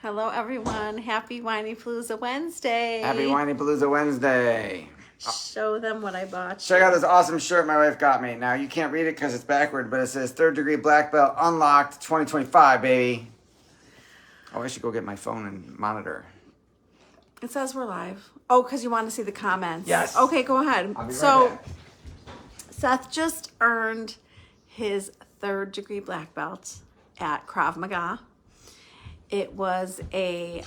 Hello, everyone. Happy Whiny Palooza Wednesday. Happy Whiny Palooza Wednesday. Show them what I bought. Check out this awesome shirt my wife got me. Now, you can't read it because it's backward, but it says 3rd degree black belt unlocked 2025, baby. Oh, I should go get my phone and monitor. It says we're live. Oh, because you want to see the comments. Yes. Okay, go ahead. I'll be So, right back. Seth just earned his 3rd degree black belt at Krav Maga. It was a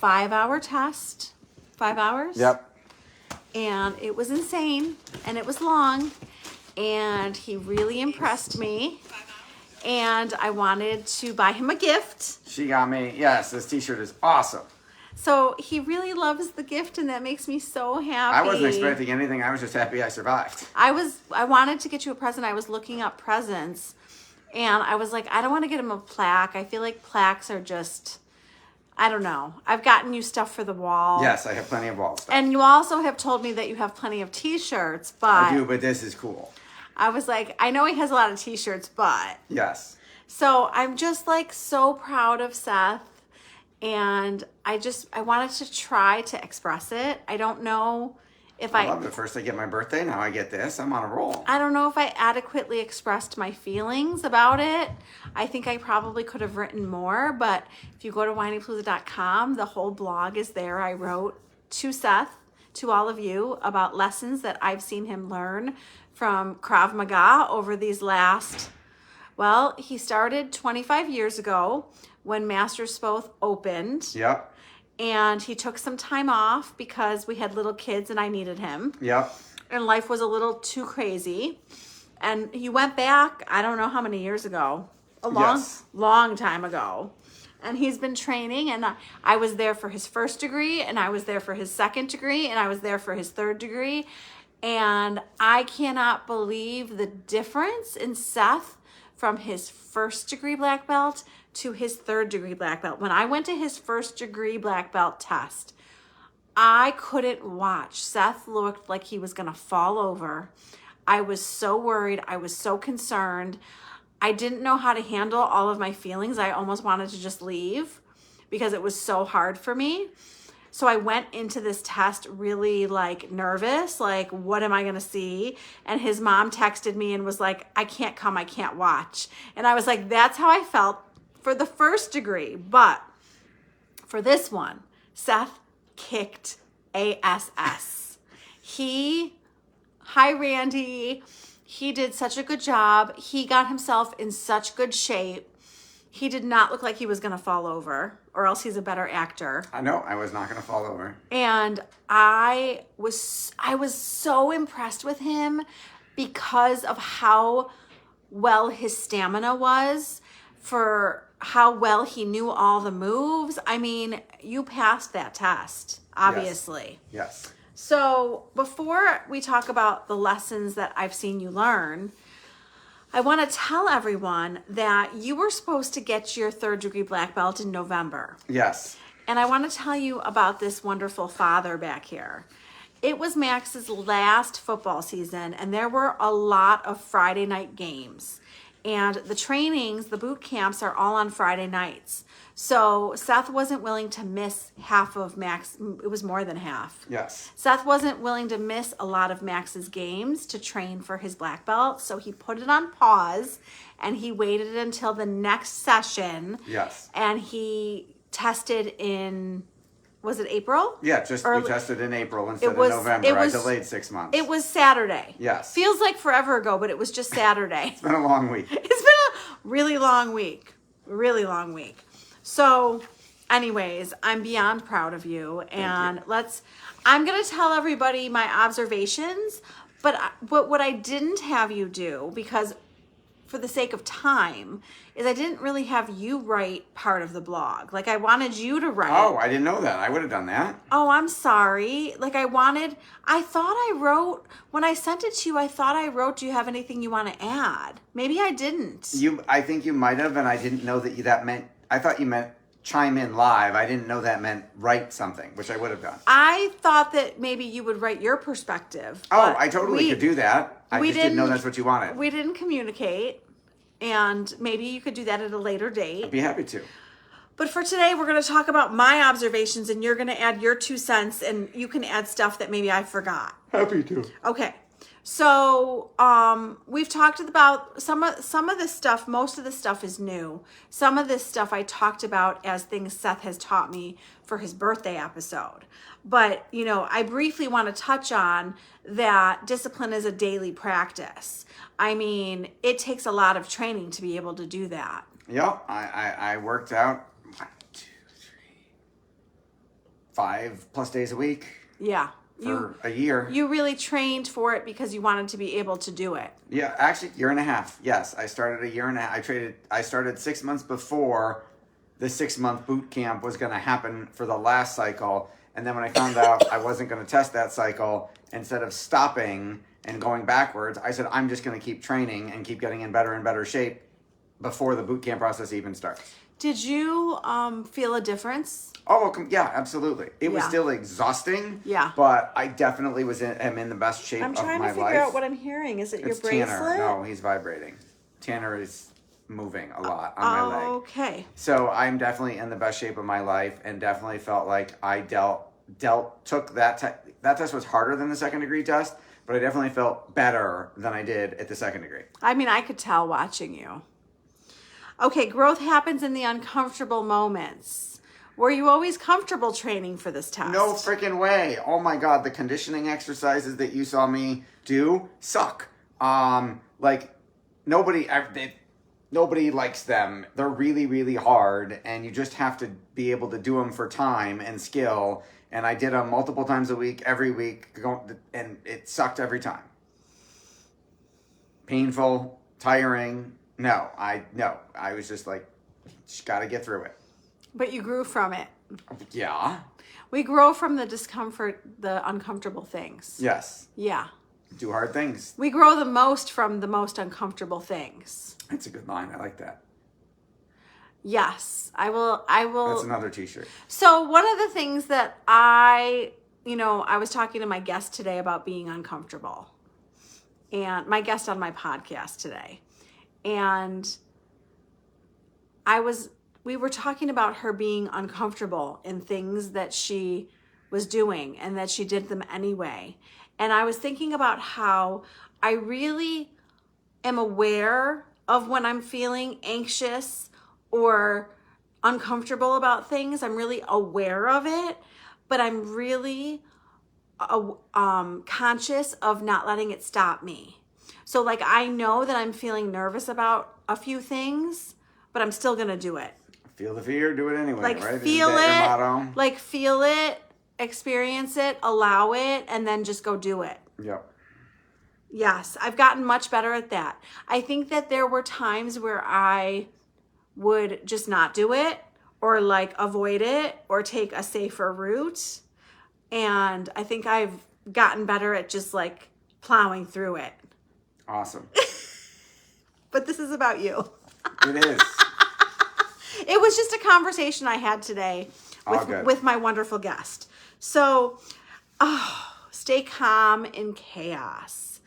5-hour test. 5 hours? Yep. And it was insane, and it was long, and he really impressed me, and I wanted to buy him a gift. She got me, yes, this t-shirt is awesome. So he really loves the gift, and that makes me so happy. I wasn't expecting anything. I was just happy I survived. I wanted to get you a present. I was looking up presents, and I was like, I don't want to get him a plaque. I feel like plaques are just, I don't know. I've gotten you stuff for the wall. Yes, I have plenty of wall stuff. And you also have told me that you have plenty of t-shirts, but I do, but this is cool. I was like, I know he has a lot of t-shirts, but. Yes. So I'm just like so proud of Seth, and I wanted to try to express it. I don't know if I love it. First I get my birthday, now I get this. I'm on a roll. I don't know if I adequately expressed my feelings about it. I think I probably could have written more, but if you go to whinypalooza.com, the whole blog is there. I wrote to Seth, to all of you, about lessons that I've seen him learn from Krav Maga over these last, well, he started 25 years ago when Masterclass opened. Yep. And he took some time off because we had little kids and I needed him. Yep. And life was a little too crazy. And he went back, I don't know how many years ago, a long time ago. And he's been training, and I was there for his 1st degree, and I was there for his 2nd degree, and I was there for his 3rd degree. And I cannot believe the difference in Seth from his 1st degree black belt to his 3rd degree black belt. When I went to his 1st degree black belt test, I couldn't watch. Seth looked like he was going to fall over. I was so worried. I was so concerned. I didn't know how to handle all of my feelings. I almost wanted to just leave because it was so hard for me. So I went into this test really like nervous, like what am I going to see? And his mom texted me and was like, I can't come, I can't watch. And I was like, that's how I felt for the 1st degree. But for this one, Seth kicked ass. Hi Randy, he did such a good job. He got himself in such good shape. He did not look like he was going to fall over, or else he's a better actor. I know, I was not going to fall over. And I was so impressed with him because of how well his stamina was, for how well he knew all the moves. I mean, you passed that test, obviously. Yes. So before we talk about the lessons that I've seen you learn, I want to tell everyone that you were supposed to get your 3rd degree black belt in November. Yes. And I want to tell you about this wonderful father back here. It was Max's last football season, and there were a lot of Friday night games. And the trainings, the boot camps, are all on Friday nights. So Seth wasn't willing to miss half of Max. It was more than half. Yes. Seth wasn't willing to miss a lot of Max's games to train for his black belt. So he put it on pause, and he waited until the next session. Yes. And he tested in, was it April? Yeah, we tested in April instead of November. I delayed 6 months. It was Saturday. Yes. Feels like forever ago, but it was just Saturday. It's been a long week. It's been a really long week. Really long week. So, anyways, I'm beyond proud of you. And I'm going to tell everybody my observations, but what I didn't have you do, because for the sake of time, is I didn't really have you write part of the blog. Like, I wanted you to write. Oh, I didn't know that. I would have done that. Oh, I'm sorry. Like, I thought I wrote, when I sent it to you, I thought I wrote, do you have anything you want to add? Maybe I didn't. I think you might have, and I didn't know that meant, I thought you meant chime in live. I didn't know that meant write something, which I would have done. I thought that maybe you would write your perspective. Oh, I totally could do that. I just didn't know that's what you wanted. We didn't communicate, and maybe you could do that at a later date. I'd be happy to. But for today, we're going to talk about my observations, and you're going to add your 2 cents, and you can add stuff that maybe I forgot. Happy to. Okay. So we've talked about some of this stuff. Most of the stuff is new. Some of this stuff I talked about as things Seth has taught me for his birthday episode. But, I briefly want to touch on that discipline is a daily practice. I mean, it takes a lot of training to be able to do that. Yep. I worked out 1, 2, 3, 5+ days a week. Yeah. For a year. You really trained for it because you wanted to be able to do it. Yeah, actually, 1.5 years. Yes, I started a 1.5 years. I started 6 months before the 6-month boot camp was going to happen for the last cycle. And then when I found out I wasn't going to test that cycle, instead of stopping and going backwards, I said, I'm just going to keep training and keep getting in better and better shape before the boot camp process even starts. Did you feel a difference? Oh, yeah, absolutely. It was Yeah. still exhausting. Yeah. But I definitely am in the best shape of my life. I'm trying to figure out what I'm hearing. Is it your bracelet? Tanner. No, he's vibrating. Tanner is moving a lot on my leg. Okay. So I'm definitely in the best shape of my life, and definitely felt like I took that test was harder than the second degree test, but I definitely felt better than I did at the second degree. I mean, I could tell watching you. Okay, growth happens in the uncomfortable moments. Were you always comfortable training for this test? No freaking way. Oh my God, the conditioning exercises that you saw me do suck. Like nobody likes them. They're really, really hard, and you just have to be able to do them for time and skill. And I did them multiple times a week, every week, and it sucked every time. Painful, tiring. No, I was just like, just got to get through it. But you grew from it. Yeah. We grow from the discomfort, the uncomfortable things. Yes. Yeah. Do hard things. We grow the most from the most uncomfortable things. That's a good line. I like that. Yes. I will. That's another t-shirt. So one of the things that I was talking to my guest today about being uncomfortable, and my guest on my podcast today, and we were talking about her being uncomfortable in things that she was doing and that she did them anyway. And I was thinking about how I really am aware of when I'm feeling anxious or uncomfortable about things. I'm really aware of it, but I'm really conscious of not letting it stop me. So like I know that I'm feeling nervous about a few things, but I'm still going to do it. Feel the fear, do it anyway, Like right? feel Isn't that it, your motto? like feel it, experience it, allow it, and then just go do it. Yep. Yes, I've gotten much better at that. I think that there were times where I would just not do it or like avoid it or take a safer route. And I think I've gotten better at just like plowing through it. Awesome. But this is about you. It is. It was just a conversation I had today with my wonderful guest. So, stay calm in chaos.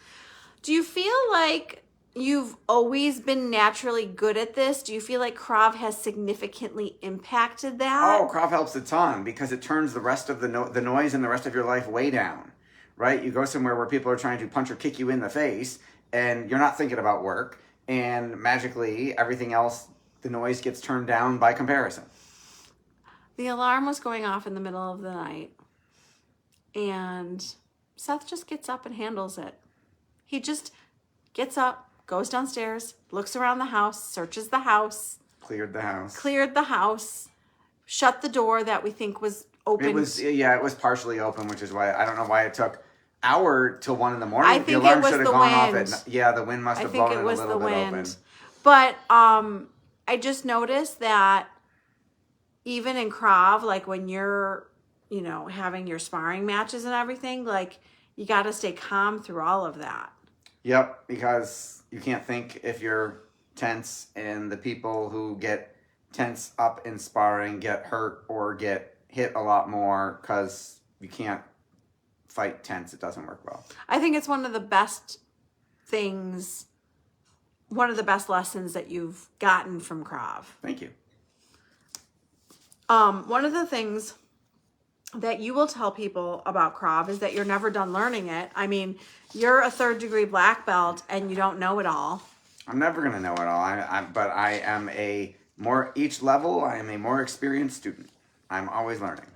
Do you feel like you've always been naturally good at this? Do you feel like Krav has significantly impacted that? Oh, Krav helps a ton because it turns the rest of the noise in the rest of your life way down, right? You go somewhere where people are trying to punch or kick you in the face and you're not thinking about work, and magically everything else, the noise gets turned down by comparison. The alarm was going off in the middle of the night, and Seth just gets up and handles it. He just gets up, goes downstairs, looks around the house, searches the house. Cleared the house. Shut the door that we think was open. It was partially open, which is why I don't know why it took hour till 1 a.m. I think the alarm should have gone off the wind must have blown it a little bit open. But I just noticed that even in Krav, like when you're, having your sparring matches and everything, like you got to stay calm through all of that. Yep, because you can't think if you're tense, and the people who get tense up in sparring get hurt or get hit a lot more because you can't fight tense. It doesn't work well. I think it's one of the best lessons that you've gotten from Krav. Thank you. One of the things that you will tell people about Krav is that you're never done learning it. I mean, you're a 3rd degree black belt and you don't know it all. I'm never going to know it all. But I am each level, I am a more experienced student. I'm always learning.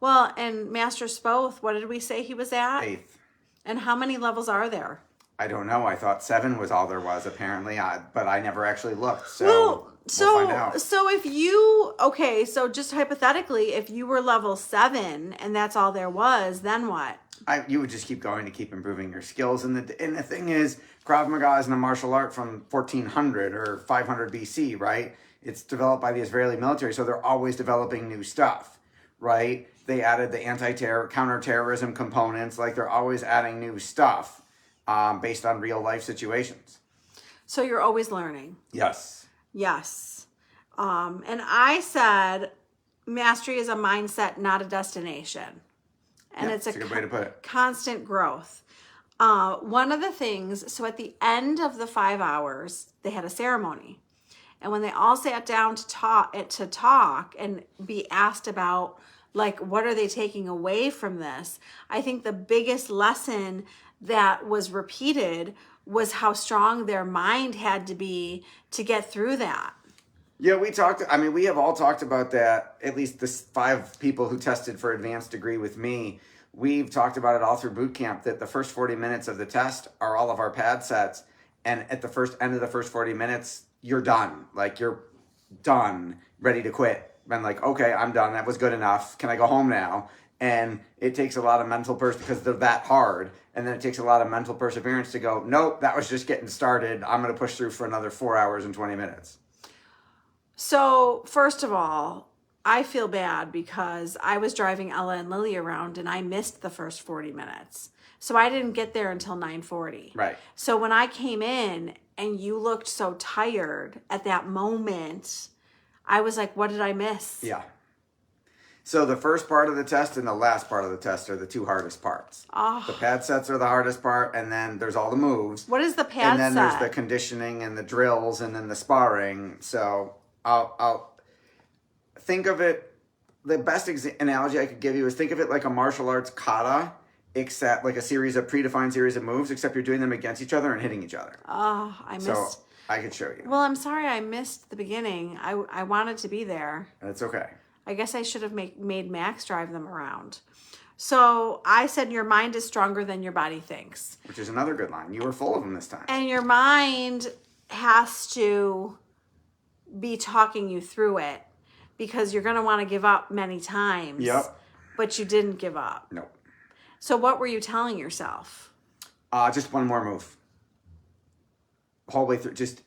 Well, and Master Spoth, what did we say he was at? 8th. And how many levels are there? I don't know. I thought 7 was all there was, apparently. But I never actually looked. So we'll find out. So if you, okay, so just hypothetically, if you were level 7 and that's all there was, then what? You would just keep going to keep improving your skills. And the thing is, Krav Maga isn't a martial art from 1400 or 500 BC, right? It's developed by the Israeli military, so they're always developing new stuff, right? They added the counterterrorism components. Like, they're always adding new stuff based on real life situations. So you're always learning. Yes. Yes. And I said mastery is a mindset, not a destination. And Yeah, it's that's a good way to put it. Constant growth. One of the things, so at the end of the 5 hours, they had a ceremony. And when they all sat down to talk and be asked about, like, what are they taking away from this? I think the biggest lesson that was repeated was how strong their mind had to be to get through that. Yeah, we have all talked about that, at least the 5 people who tested for advanced degree with me. We've talked about it all through boot camp, that the first 40 minutes of the test are all of our pad sets. And at the end of the first 40 minutes, you're done. Like, you're done, ready to quit. And like, okay, I'm done. That was good enough. Can I go home now? And it takes a lot of mental because they're that hard. And then it takes a lot of mental perseverance to go, nope, that was just getting started. I'm going to push through for another 4 hours and 20 minutes. So, first of all, I feel bad because I was driving Ella and Lily around and I missed the first 40 minutes. So I didn't get there until 9:40. Right. So when I came in and you looked so tired at that moment, I was like, what did I miss? Yeah. So the first part of the test and the last part of the test are the 2 hardest parts. Oh. The pad sets are the hardest part, and then there's all the moves. What is the pad set? And then there's the conditioning and the drills and then the sparring. So I'll think of it, the best analogy I could give you is think of it like a martial arts kata, except like a predefined series of moves, except you're doing them against each other and hitting each other. Oh, I missed. So I could show you. Well, I'm sorry I missed the beginning. I wanted to be there. That's okay. I guess I should have made Max drive them around. So I said your mind is stronger than your body thinks. Which is another good line. You were full of them this time. And your mind has to be talking you through it because you're going to want to give up many times. Yep. But you didn't give up. Nope. So what were you telling yourself? Just one more move. Whole way through. Just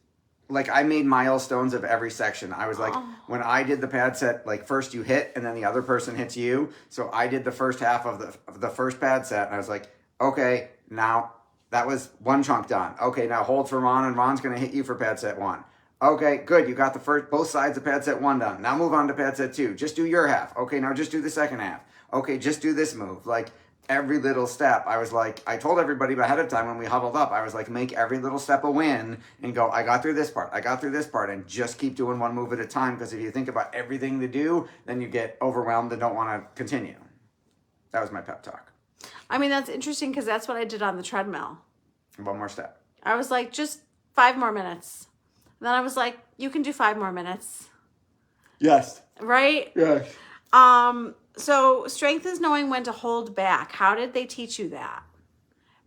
like I made milestones of every section. I was like, when I did the pad set, like first you hit and then the other person hits you. So I did the first half of the first pad set and I was like, okay, now that was one chunk done. Okay, now hold for Ron and Ron's going to hit you for pad set 1. Okay, good. You got both sides of pad set 1 done. Now move on to pad set 2. Just do your half. Okay, now just do the second half. Okay, just do this move. Like every little step, I was like, I told everybody ahead of time when we huddled up, I was like, make every little step a win and go, I got through this part. I got through this part, and just keep doing one move at a time. Because if you think about everything to do, then you get overwhelmed and don't want to continue. That was my pep talk. I mean, that's interesting because that's what I did on the treadmill. One more step. I was like, just 5 more minutes. And then I was like, you can do 5 more minutes. Yes. Right? Yes. So strength is knowing when to hold back. How did they teach you that?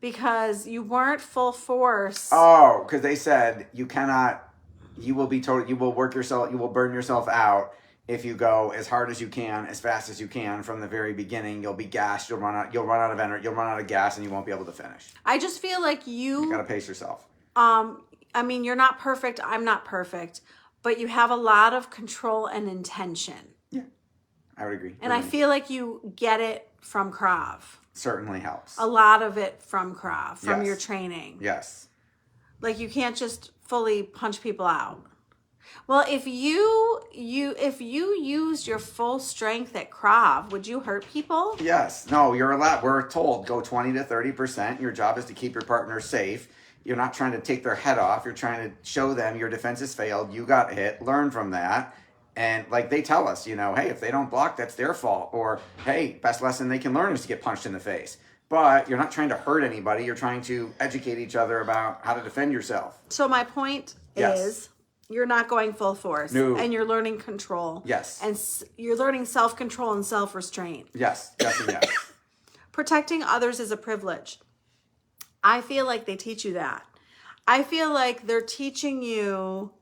Because you weren't full force. Oh, because they said you will burn yourself out if you go as hard as you can, as fast as you can from the very beginning. You'll be gassed, you'll run out of energy, you'll run out of gas, and you won't be able to finish. I just feel like you gotta pace yourself. I mean, you're not perfect, I'm not perfect, but you have a lot of control and intention. Yeah. I would agree. And I feel like you get it from Krav. Certainly helps. A lot of it from Krav, from Yes. your training. Yes. Like you can't just fully punch people out. Well, if you used your full strength at Krav, would you hurt people? Yes. No, you're allowed. We're told go 20 to 30%. Your job is to keep your partner safe. You're not trying to take their head off. You're trying to show them your defense has failed. You got hit. Learn from that. And like they tell us, hey, if they don't block, that's their fault. Or, hey, best lesson they can learn is to get punched in the face. But you're not trying to hurt anybody. You're trying to educate each other about how to defend yourself. So my point is you're not going full force. No. And you're learning control. Yes. And you're learning self-control and self-restraint. Yes, yes, and yes. Protecting others is a privilege. I feel like they teach you that. I feel like they're teaching you,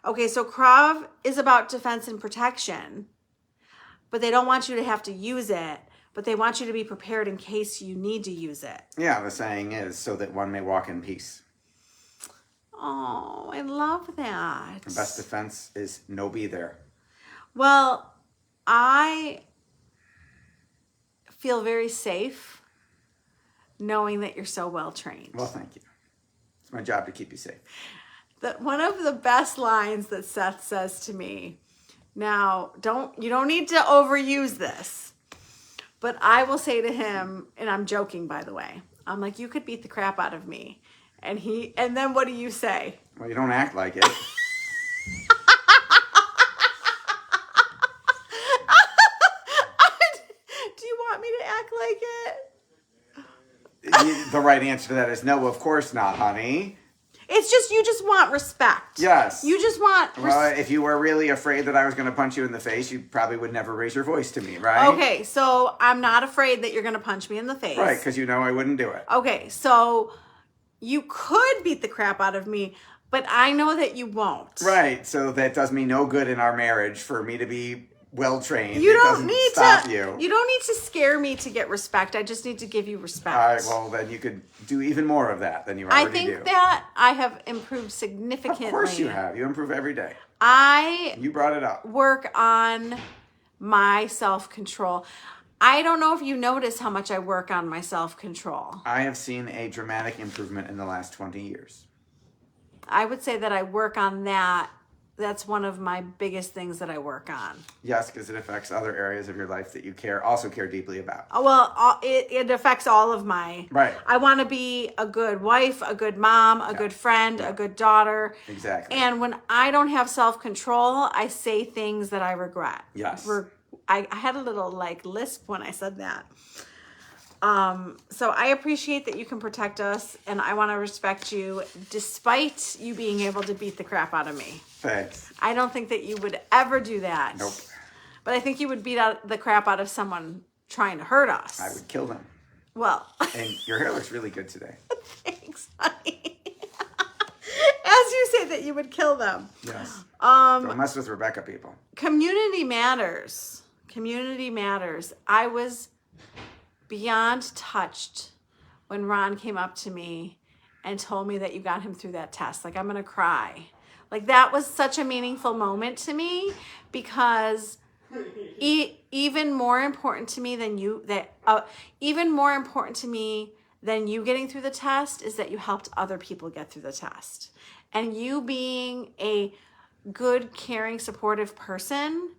okay, so Krav is about defense and protection, but they don't want you to have to use it, but they want you to be prepared in case you need to use it. Yeah, the saying is, so that one may walk in peace. Oh, I love that. The best defense is no be there. Well, I feel very safe knowing that you're so well trained. Well, thank you. It's my job to keep you safe. One of the best lines that Seth says to me, now you don't need to overuse this, but I will say to him, and I'm joking, by the way, I'm like, you could beat the crap out of me. And then what do you say? Well, you don't act like it. Do you want me to act like it? The right answer to that is no, of course not, honey. It's just, you just want respect. Yes. You just want Well, if you were really afraid that I was going to punch you in the face, you probably would never raise your voice to me, right? Okay, so I'm not afraid that you're going to punch me in the face. Right, because I wouldn't do it. Okay, so you could beat the crap out of me, but I know that you won't. Right, so that does me no good in our marriage for me to be well trained. You it don't doesn't need stop to. you. You don't need to scare me to get respect. I just need to give you respect. All right, well, then you could do even more of that than you already do. I think that I have improved significantly. Of course you have. You improve every day. I You brought it up. work on my self-control. I don't know if you notice how much I work on my self-control. I have seen a dramatic improvement in the last 20 years. I would say that I work on that. That's one of my biggest things that I work on. Yes, because it affects other areas of your life that you also care deeply about. Well, it affects all of my... Right. I want to be a good wife, a good mom, a good friend, a good daughter. Exactly. And when I don't have self-control, I say things that I regret. Yes. I had a little lisp when I said that. So I appreciate that you can protect us, and I want to respect you despite you being able to beat the crap out of me. Thanks. I don't think that you would ever do that. Nope. But I think you would beat the crap out of someone trying to hurt us. I would kill them. Well. And your hair looks really good today. Thanks, honey. As you say that you would kill them. Yes. Don't mess with Rebecca, people. Community matters. Community matters. I was beyond touched when Ron came up to me and told me that you got him through that test. Like, I'm going to cry. Like, that was such a meaningful moment to me, because even more important to me than you getting through the test is that you helped other people get through the test. And you being a good, caring, supportive person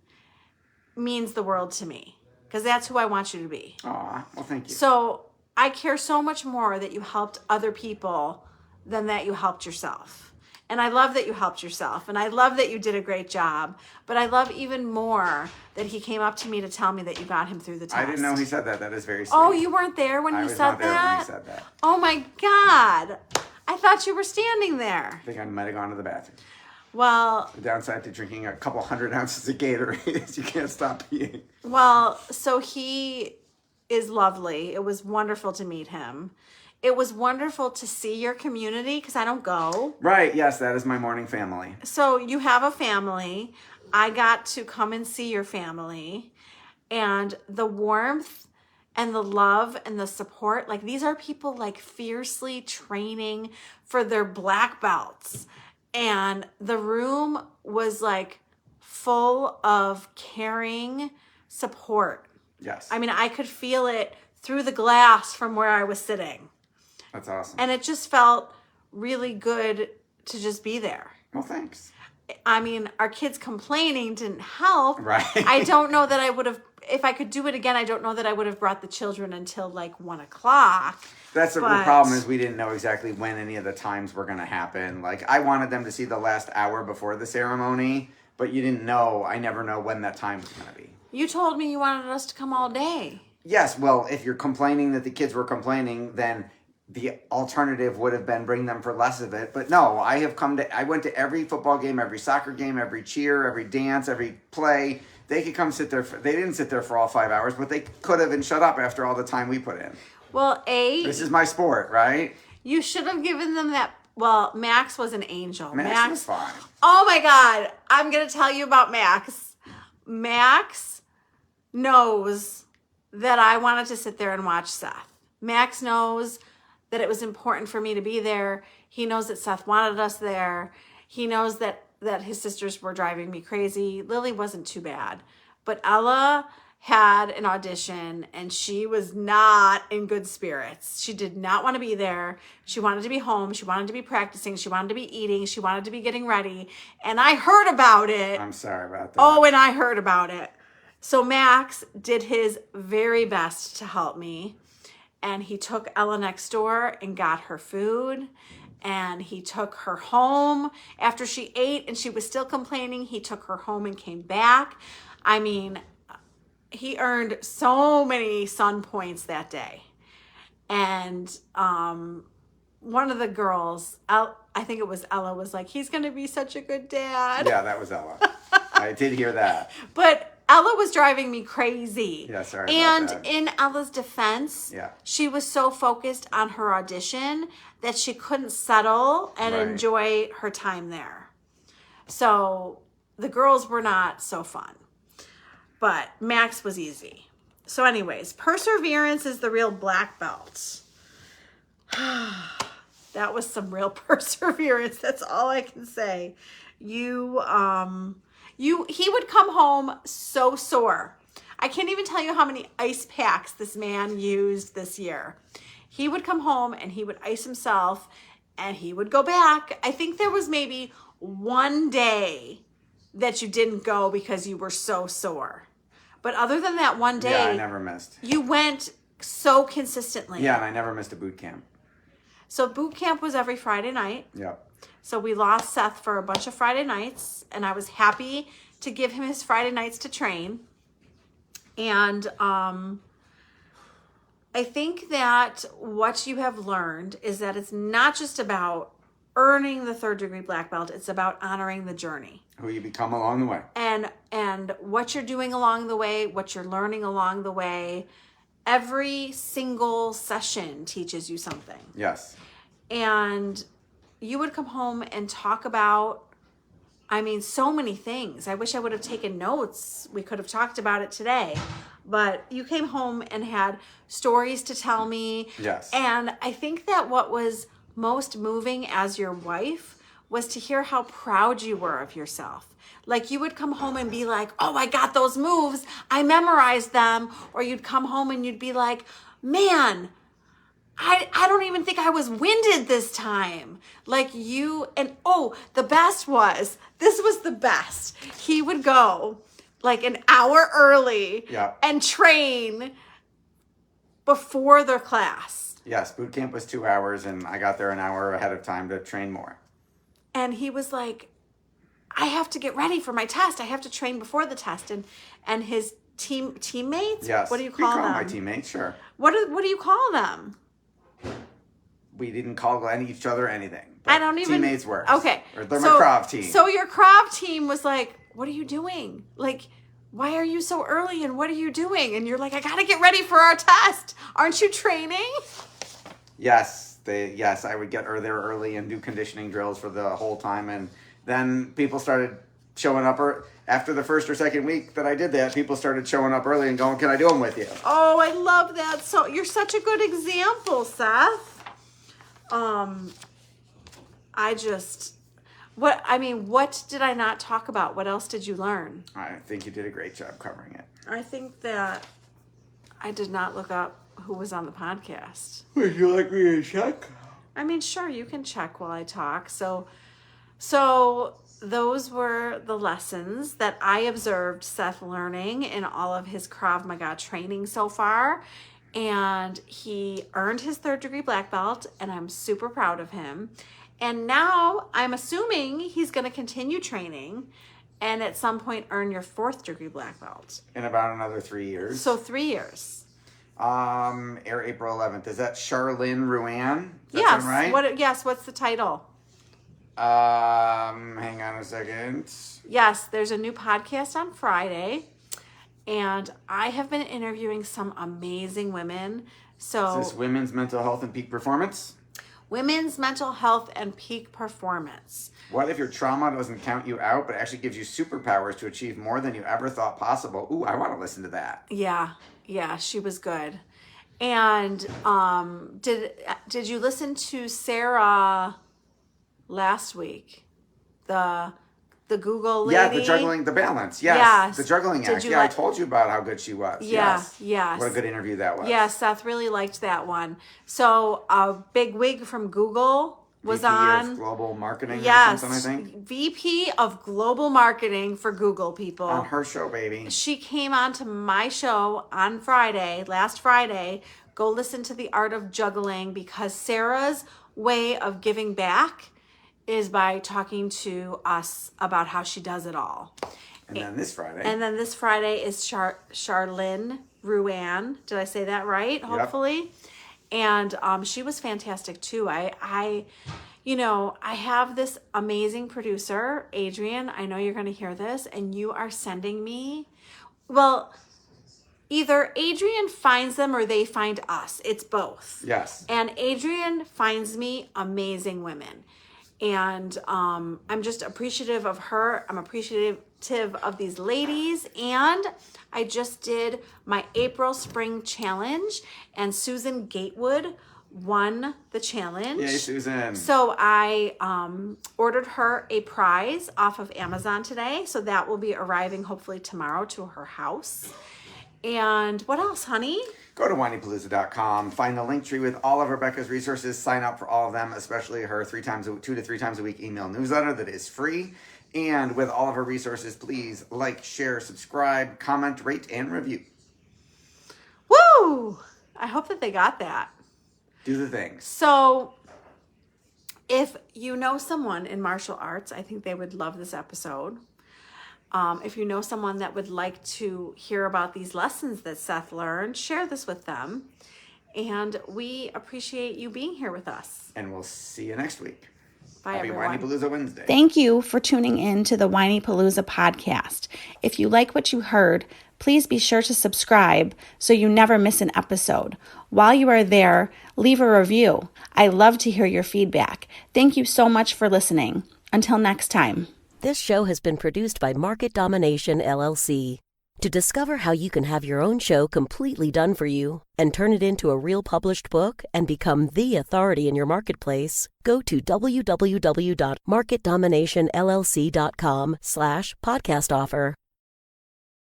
means the world to me, because that's who I want you to be. Aw, well, thank you. So I care so much more that you helped other people than that you helped yourself. And I love that you helped yourself. And I love that you did a great job. But I love even more that he came up to me to tell me that you got him through the test. I didn't know he said that. That is very sweet. Oh, you weren't there when he said that? I was not there when he said that. Oh my God. I thought you were standing there. I think I might have gone to the bathroom. Well, the downside to drinking a couple 100 ounces of Gatorade is you can't stop peeing. Well, so he is lovely. It was wonderful to meet him. It was wonderful to see your community, because I don't go. Right. Yes, that is my morning family. So you have a family. I got to come and see your family, and the warmth and the love and the support. Like, these are people fiercely training for their black belts. And the room was full of caring support. Yes. I mean, I could feel it through the glass from where I was sitting. That's awesome. And it just felt really good to just be there. Well, thanks. I mean, our kids complaining didn't help. Right. I don't know that I would have, if I could do it again, I don't know that I would have brought the children until 1 o'clock. That's the problem, is we didn't know exactly when any of the times were going to happen. I wanted them to see the last hour before the ceremony, but you didn't know. I never know when that time was going to be. You told me you wanted us to come all day. Yes, well, if you're complaining that the kids were complaining, then the alternative would have been bring them for less of it. But no, I went to every football game, every soccer game, every cheer, every dance, every play. They could come sit there. They didn't sit there for all 5 hours, but they could have and shut up after all the time we put in. Well, this is my sport, right? You should have given them that. Well, Max was an angel. Max was fine. Oh my God. I'm going to tell you about Max. Max knows that I wanted to sit there and watch Seth. Max knows that it was important for me to be there. He knows that Seth wanted us there. He knows that his sisters were driving me crazy. Lily wasn't too bad. But Ella had an audition and she was not in good spirits. She did not want to be there. She wanted to be home. She wanted to be practicing. She wanted to be eating. She wanted to be getting ready. And I heard about it. I'm sorry about that. Oh, and I heard about it. So Max did his very best to help me. And he took Ella next door and got her food. And he took her home after she ate and she was still complaining. He took her home and came back. I mean, he earned so many sun points that day. And one of the girls, I think it was Ella, was like, he's going to be such a good dad. Yeah, that was Ella. I did hear that. But Ella was driving me crazy. Yeah, sorry and about that. in Ella's defense, yeah, she was so focused on her audition that she couldn't settle and enjoy her time there. So the girls were not so fun. But Max was easy. So anyways, perseverance is the real black belt. That was some real perseverance. That's all I can say. He would come home so sore. I can't even tell you how many ice packs this man used this year. He would come home and he would ice himself and he would go back. I think there was maybe one day that you didn't go because you were so sore. But other than that one day, yeah, I never missed. You went so consistently. Yeah, and I never missed a boot camp. So boot camp was every Friday night. Yep. So we lost Seth for a bunch of Friday nights, and I was happy to give him his Friday nights to train. And I think that what you have learned is that it's not just about earning the 3rd degree black belt, it's about honoring the journey. Who you become along the way. And what you're doing along the way, what you're learning along the way. Every single session teaches you something. Yes. And you would come home and talk about, I mean, so many things. I wish I would have taken notes. We could have talked about it today. But you came home and had stories to tell me. Yes. And I think that what was most moving as your wife was to hear how proud you were of yourself. Like you would come home and be like, oh, I got those moves. I memorized them. Or you'd come home and you'd be like, man, I don't even think I was winded this time. Like you, and oh, the best was, this was the best. He would go like an hour early and train before their class. Yes, boot camp was 2 hours and I got there an hour ahead of time to train more. And he was like, I have to get ready for my test. I have to train before the test. And his teammates? Yes. What do you call them? My teammates, sure. What do you call them? We didn't call each other anything. I don't even. Teammates works. Okay. Or they're my Krav team. So your Krav team was like, what are you doing? Like, why are you so early and what are you doing? And you're like, I got to get ready for our test. Aren't you training? Yes. I would get there early and do conditioning drills for the whole time. And then people started showing up after the first or second week that I did that. People started showing up early and going, can I do them with you? Oh, I love that. So you're such a good example, Seth. What did I not talk about? What else did you learn? I think you did a great job covering it. I think that I did not look up who was on the podcast. Would you like me to check? I mean, sure, you can check while I talk. So those were the lessons that I observed Seth learning in all of his Krav Maga training so far. And he earned his 3rd degree black belt, and I'm super proud of him. And now I'm assuming he's going to continue training and at some point earn your 4th degree black belt. In about another 3 years. So 3 years. Air April 11th. Is that Charlene Ruan? Yes. Right? Yes. What's the title? Hang on a second. Yes, there's a new podcast on Friday, and I have been interviewing some amazing women. So Is this Women's Mental Health and Peak Performance? Women's Mental Health and Peak Performance. What if your trauma doesn't count you out, but actually gives you superpowers to achieve more than you ever thought possible? Ooh, I want to listen to that. Yeah, she was good. And did you listen to Sarah last week? The Google lady? Yeah, the juggling, the balance. Yes. The juggling act. Yeah, I told you about how good she was. Yes. What a good interview that was. Yeah, Seth really liked that one. So a big wig from Google was VP on. of Global Marketing or something, I think. VP of Global Marketing for Google, people. On her show, baby. She came on to my show on last Friday. Go listen to The Art of Juggling, because Sarah's way of giving back is by talking to us about how she does it all. And then this Friday is Charlene Ruan. Did I say that right? Hopefully. Yep. And she was fantastic too. I have this amazing producer, Adrian. I know you're going to hear this, and you are sending me, either Adrian finds them or they find us. It's both. Yes. And Adrian finds me amazing women. And I'm just appreciative of her. I'm appreciative of these ladies. And I just did my April Spring Challenge, and Susan Gatewood won the challenge. Yay, Susan. So I ordered her a prize off of Amazon today. So that will be arriving hopefully tomorrow to her house. And what else, honey? Go to whinypalooza.com, find the link tree with all of Rebecca's resources, sign up for all of them, especially her 2 to 3 times a week email newsletter that is free. And with all of her resources, please like, share, subscribe, comment, rate, and review. Woo! I hope that they got that. Do the things. So if you know someone in martial arts, I think they would love this episode. If you know someone that would like to hear about these lessons that Seth learned, share this with them. And we appreciate you being here with us. And we'll see you next week. Bye, Happy everyone. Whiny Palooza Wednesday. Thank you for tuning in to the Whiny Palooza podcast. If you like what you heard, please be sure to subscribe so you never miss an episode. While you are there, leave a review. I love to hear your feedback. Thank you so much for listening. Until next time. This show has been produced by Market Domination, LLC. To discover how you can have your own show completely done for you and turn it into a real published book and become the authority in your marketplace, go to www.marketdominationllc.com/podcast offer.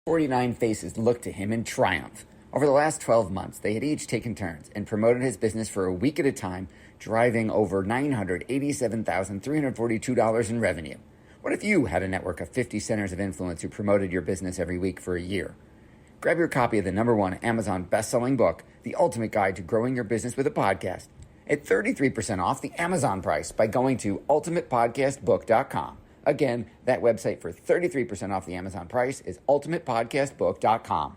49 faces looked to him in triumph. Over the last 12 months, they had each taken turns and promoted his business for a week at a time, driving over $987,342 in revenue. What if you had a network of 50 centers of influence who promoted your business every week for a year? Grab your copy of the #1 Amazon best-selling book, The Ultimate Guide to Growing Your Business with a Podcast, at 33% off the Amazon price by going to ultimatepodcastbook.com. Again, that website for 33% off the Amazon price is ultimatepodcastbook.com.